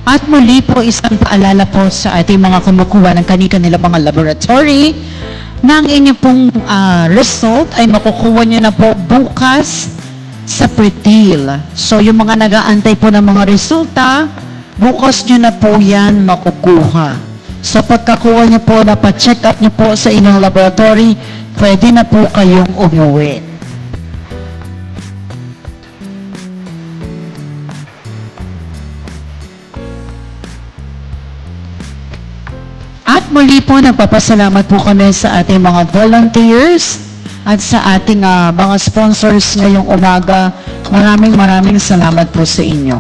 At muli po, isang paalala po sa ating mga kumukuha ng kani-kanila mga laboratory na ang inyong pong result ay makukuha nyo na po bukas sa Pretil. So, yung mga nag-aantay po ng mga resulta, bukas nyo na po yan makukuha. So, pagkakuha nyo po, check up nyo po sa inyong laboratory, pwede na po kayong umuwi. At muli po, nagpapasalamat po kami sa ating mga volunteers at sa ating mga sponsors ngayong umaga. Maraming salamat po sa inyo.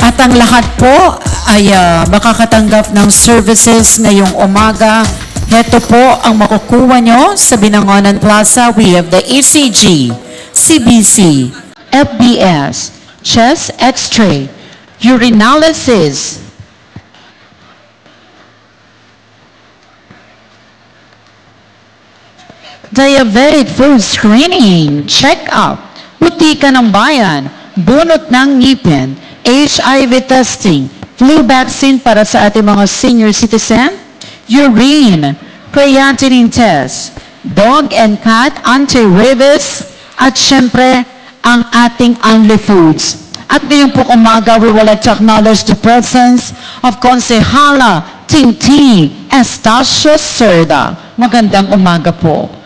At ang lahat po ay makakatanggap ng services ngayong umaga. Heto po ang makukuha nyo sa Binangonan Plaza. We have the ECG, CBC, FBS, chest x-ray, urinalysis, diabetic food screening, check-up, butika ng bayan, bunot ng ngipin, HIV testing, flu vaccine para sa ating mga senior citizen, urine, creatinine test, dog and cat anti-rabies, at syempre, ang ating Only Foods. At ngayong po umaga, we would like to acknowledge the presence of Konsehala Tinti Estacio Cerda. Magandang umaga po.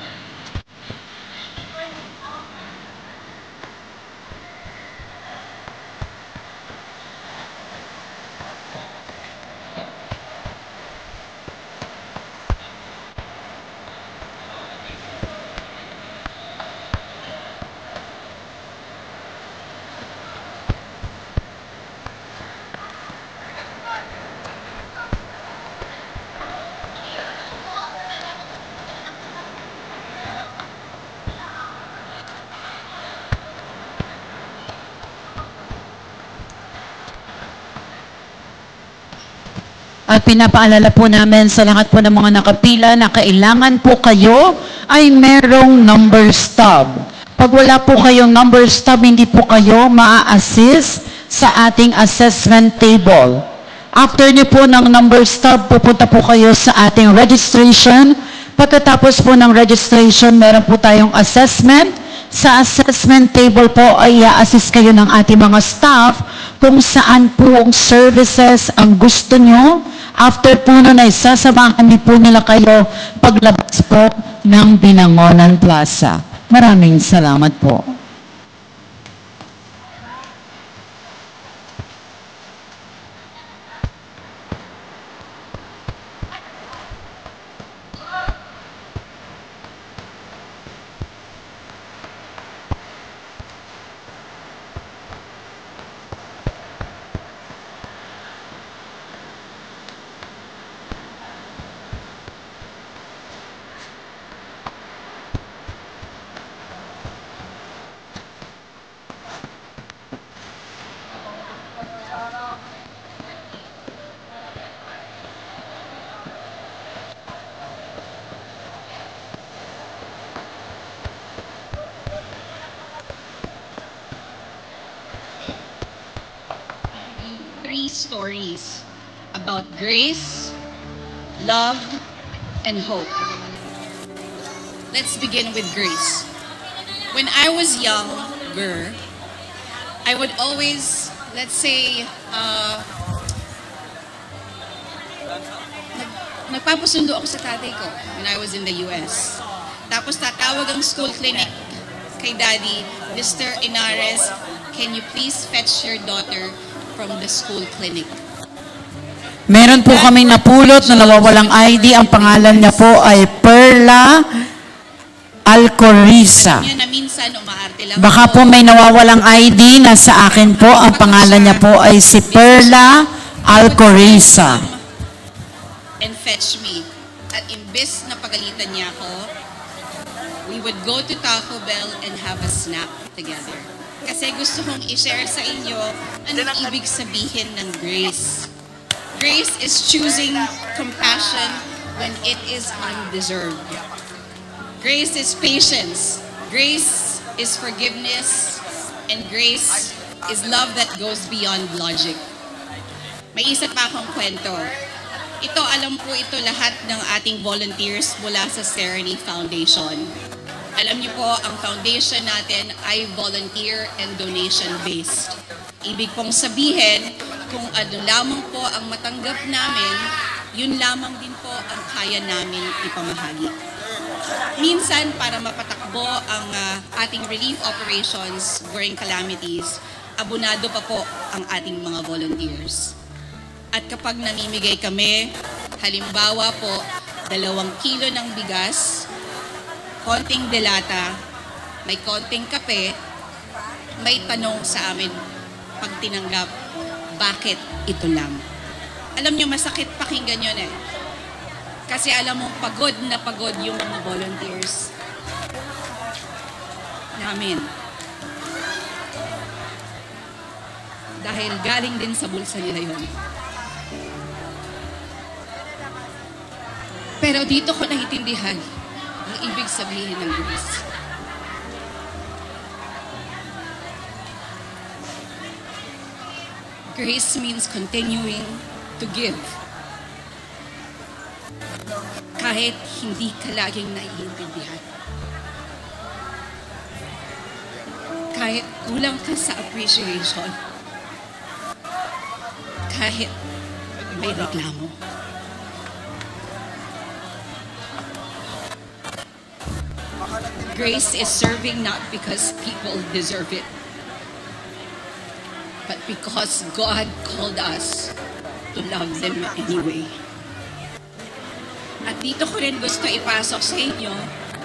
At pinapaalala po namin sa lahat po ng mga nakapila na kailangan po kayo ay merong number stub. Pag wala po kayong number stub, hindi po kayo maa-assist sa ating assessment table. After niyo po ng number stub, pupunta po kayo sa ating registration. Pagkatapos po ng registration, meron po tayong assessment. Sa assessment table po ay i-assist kayo ng ating mga staff kung saan po ang services ang gusto nyo. After po nun ay sasamahan po nila kayo paglabas po ng Binangonan Plaza. Maraming salamat po. Three stories about grace, love, and hope. Let's begin with grace. When I was younger, I would always, let's say, nagpapasundo ako sa tatay ko when I was in the US. Tapos tatawag ang school clinic kay Daddy, Mr. Inares, can you please fetch your daughter from the school clinic? Meron po kaming napulot na nawawalang ID. Ang pangalan niya po ay Perla Alcoriza. Baka po may nawawalang ID na sa akin po. Ang pangalan niya po ay si Perla Alcoriza. And fetch me. At imbes na pagalitan niya ako, we would go to Taco Bell and have a snack together. Kasi gusto kong i-share sa inyo anong ibig sabihin ng grace. Grace is choosing compassion when it is undeserved. Grace is patience. Grace is forgiveness. And grace is love that goes beyond logic. May isa pa akong kwento. Ito, alam po ito lahat ng ating volunteers mula sa Serenity Foundation. Alam niyo po, ang foundation natin ay volunteer and donation-based. Ibig pong sabihin, kung ano lamang po ang matanggap namin, yun lamang din po ang kaya namin ipamahagi. Minsan, para mapatakbo ang ating relief operations during calamities, abunado pa po ang ating mga volunteers. At kapag namimigay kami, halimbawa po, 2 kilo ng bigas, konting delata, may konting kape, may tanong sa amin pag tinanggap, bakit ito lang? Alam nyo, masakit pakinggan yun eh. Kasi alam mo, pagod na pagod yung mga volunteers namin. Dahil galing din sa bulsa nila yun. Pero dito ko naiintindihan ang ibig sabihin ng grace. Grace means continuing to give. Kahit hindi ka laging naiintindihan. Kahit kulang ka sa appreciation. Kahit may reklamo. Grace is serving not because people deserve it, but because God called us to love them anyway. At dito ko rin gusto ipasok sa inyo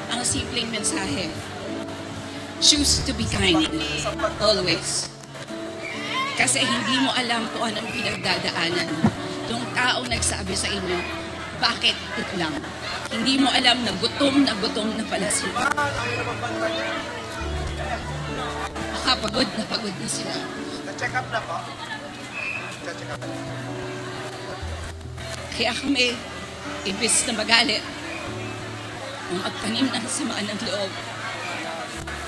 ang simpleng mensahe. Choose to be kind, always. Kasi hindi mo alam kung anong pinagdadaanan ng taong nagsabi sa inyo, bakit ito lang? Hindi mo alam na gutom na pala sila. Baka pagod na sila. Na-check up na po? Na-check up na. Kaya kami, imbis na magalit, kung magtanim ng samaan ng loob,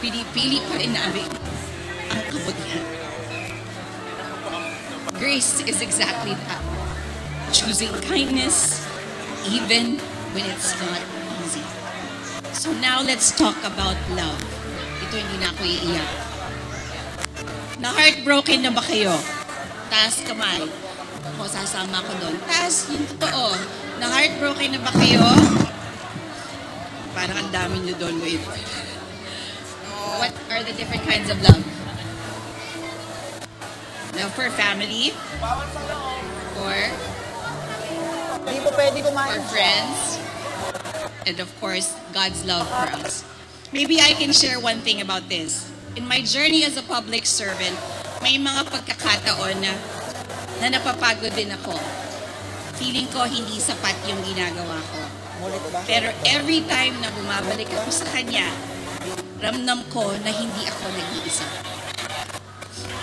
pinipili pa rin namin ang kabutihan. Grace is exactly that. Choosing kindness, even when it's not easy. So now let's talk about love. Ito hindi na ako iiyak. Na-heartbroken na ba kayo? Taas kamay. Ako, sasama ko doon. Taas, yung totoo. Na-heartbroken na ba kayo? Parang ang dami nyo doon. Wait. What are the different kinds of love? Love for family? Or Hindi po pwede kumain. for friends? And of course, God's love for us. Maybe I can share one thing about this. In my journey as a public servant, may mga pagkakataon na napapagod din ako. Feeling ko hindi sapat yung ginagawa ko. Pero every time na bumabalik ako sa Kanya, ramdam ko na hindi ako nag-iisa.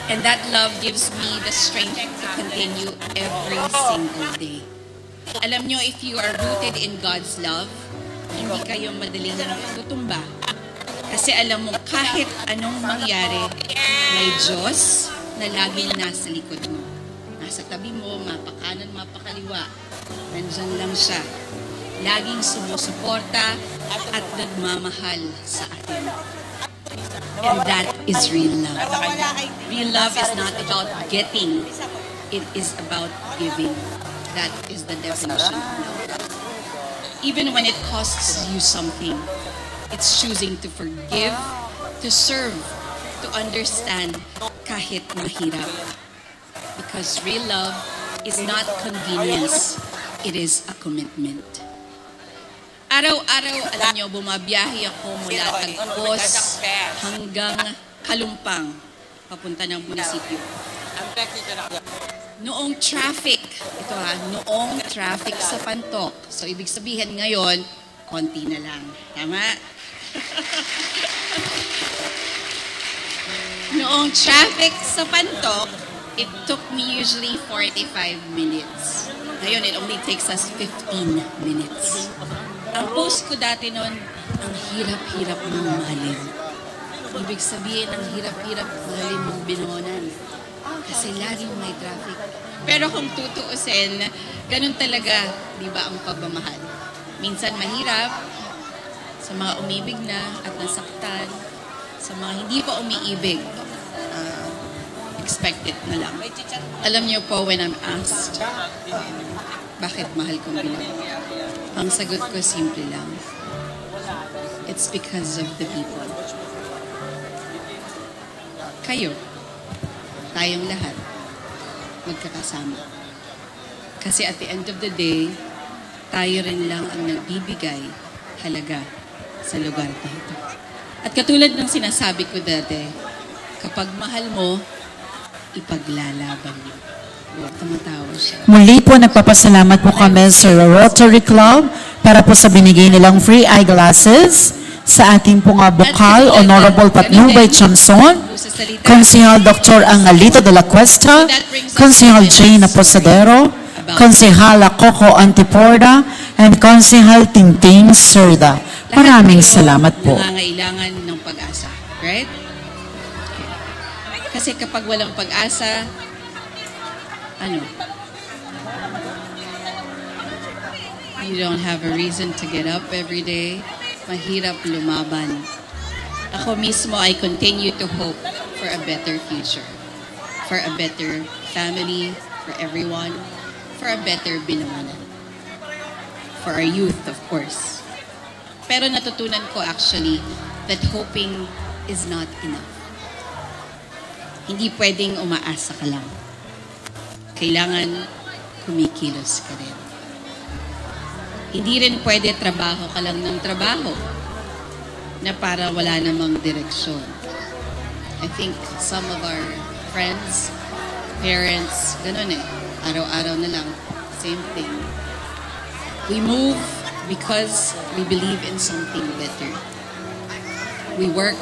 And that love gives me the strength to continue every single day. Alam nyo, if you are rooted in God's love, hindi kayo madaling tutumba. Kasi alam mo, kahit anong mangyari, may Diyos na laging nasa likod mo. Nasa tabi mo, mapakanan, mapakaliwa. Nandyan lang siya. Laging sumusuporta at nagmamahal sa atin. And that is real love. Real love is not about getting. It is about giving. That is the definition of love. Even when it costs you something, it's choosing to forgive, to serve, to understand kahit mahirap. Because real love is not convenience, it is a commitment. Araw-araw, alam nyo, bumabiyahe ako mula Tagpos hanggang Kalumpang, papunta ng munisipyo. Noong traffic, noong traffic sa Pantok. So, ibig sabihin ngayon, konti na lang. Tama? Noong traffic sa Pantok, it took me usually 45 minutes. Ngayon, it only takes us 15 minutes. Ang post ko dati noon, ang hirap-hirap ng mahalin. Ibig sabihin, ang hirap-hirap mahalin ng Binonan. Kasi laging may traffic. Pero kung tutuusin, ganun talaga, di ba, ang pagmamahal. Minsan mahirap, sa mga umibig na at nasaktan, sa mga hindi pa umiibig, expect it na lang. Alam niyo po, when I'm asked, bakit mahal kong Binonan? Ang sagot ko, simple lang. It's because of the people. Kayo, tayong lahat, magkakasama. Kasi at the end of the day, tayo rin lang ang nagbibigay halaga sa lugar na ito. At katulad ng sinasabi ko dati, kapag mahal mo, ipaglalaban mo. Tumatawa siya. Muli po, nagpapasalamat po kami sa Rotary Club para po sa binigay nilang free eyeglasses sa ating pong bukal, Honorable Patnubay Chamson, Konsehal Dr. Angalito de la Cuesta, Konsehal Jane Aposadero, Konsehala Coco Antiporda, and Konsehal Tinting Serda. Maraming salamat po. Nangangailangan ng pag-asa. Right? Kasi kapag walang pag-asa, you don't have a reason to get up every day. Mahirap lumaban. Ako mismo, I continue to hope for a better future. For a better family, for everyone, for a better Binonan. For our youth, of course. Pero natutunan ko actually that hoping is not enough. Hindi pwedeng umaasa ka lang. Kailangan kumikilos ka rin. Hindi rin pwede trabaho ka lang ng trabaho na para wala namang direksyon. I think some of our friends, parents, ganun araw-araw na lang, same thing. We move because we believe in something better. We work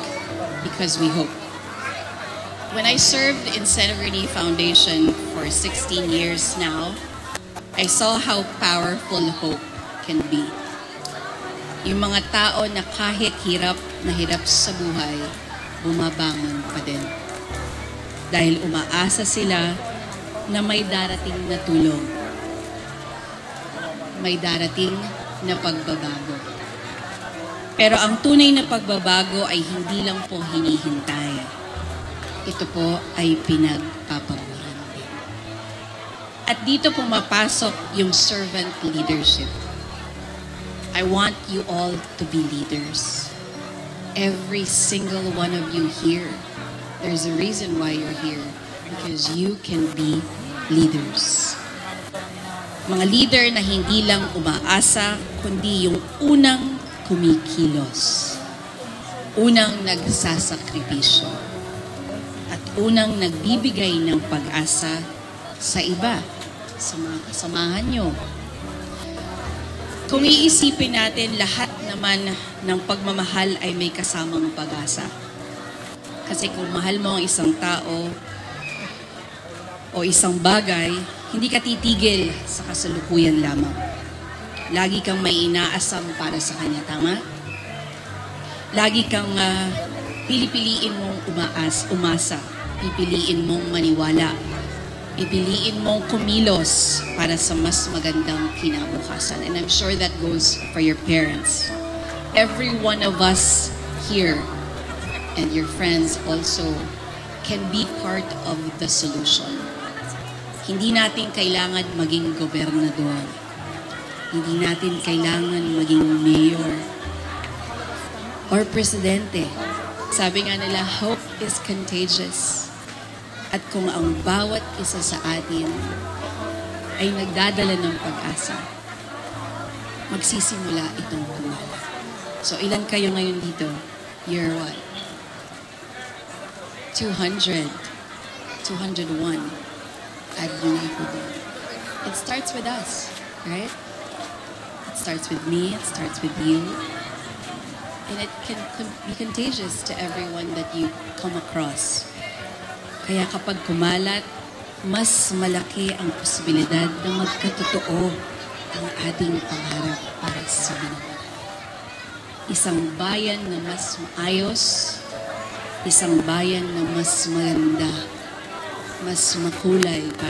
because we hope. When I served in Senator Rene Foundation for 16 years now, I saw how powerful hope can be. Yung mga tao na kahit hirap na hirap sa buhay, bumabangon pa din. Dahil umaasa sila na may darating na tulong. May darating na pagbabago. Pero ang tunay na pagbabago ay hindi lang po hinihintay. Ito po ay pinagpapaguran din. At dito pumapasok yung servant leadership. I want you all to be leaders. Every single one of you here. There's a reason why you're here. Because you can be leaders. Mga leader na hindi lang umaasa, kundi yung unang kumikilos. Unang nagsasakripisyo. At unang nagbibigay ng pag-asa sa iba, sa mga kasamahan nyo. Kung iisipin natin, lahat naman ng pagmamahal ay may kasamang pag-asa. Kasi kung mahal mo ang isang tao o isang bagay, hindi ka titigil sa kasalukuyan lamang. Lagi kang may inaasam para sa kanya, tama? Lagi kang pipiliin mong umasa. Pipiliin mong maniwala. Pipiliin mong kumilos para sa mas magandang kinabukasan. And I'm sure that goes for your parents. Every one of us here and your friends also can be part of the solution. Hindi natin kailangan maging gobernador. Hindi natin kailangan maging mayor or presidente. Sabi nga nila, hope is contagious. At kung ang bawat isa sa atin ay nagdadala ng pag-asa, magsisimula itong kumala. So ilan kayo ngayon dito? You're what? 200. 201. Add nyo na ako doon. It starts with us, right? It starts with me, it starts with you. And it can be contagious to everyone that you come across. Kaya kapag kumalat, mas malaki ang posibilidad na magkatotoo ang ating pangarap para sa Binangonan. Isang bayan na mas maayos, isang bayan na mas maganda, mas makulay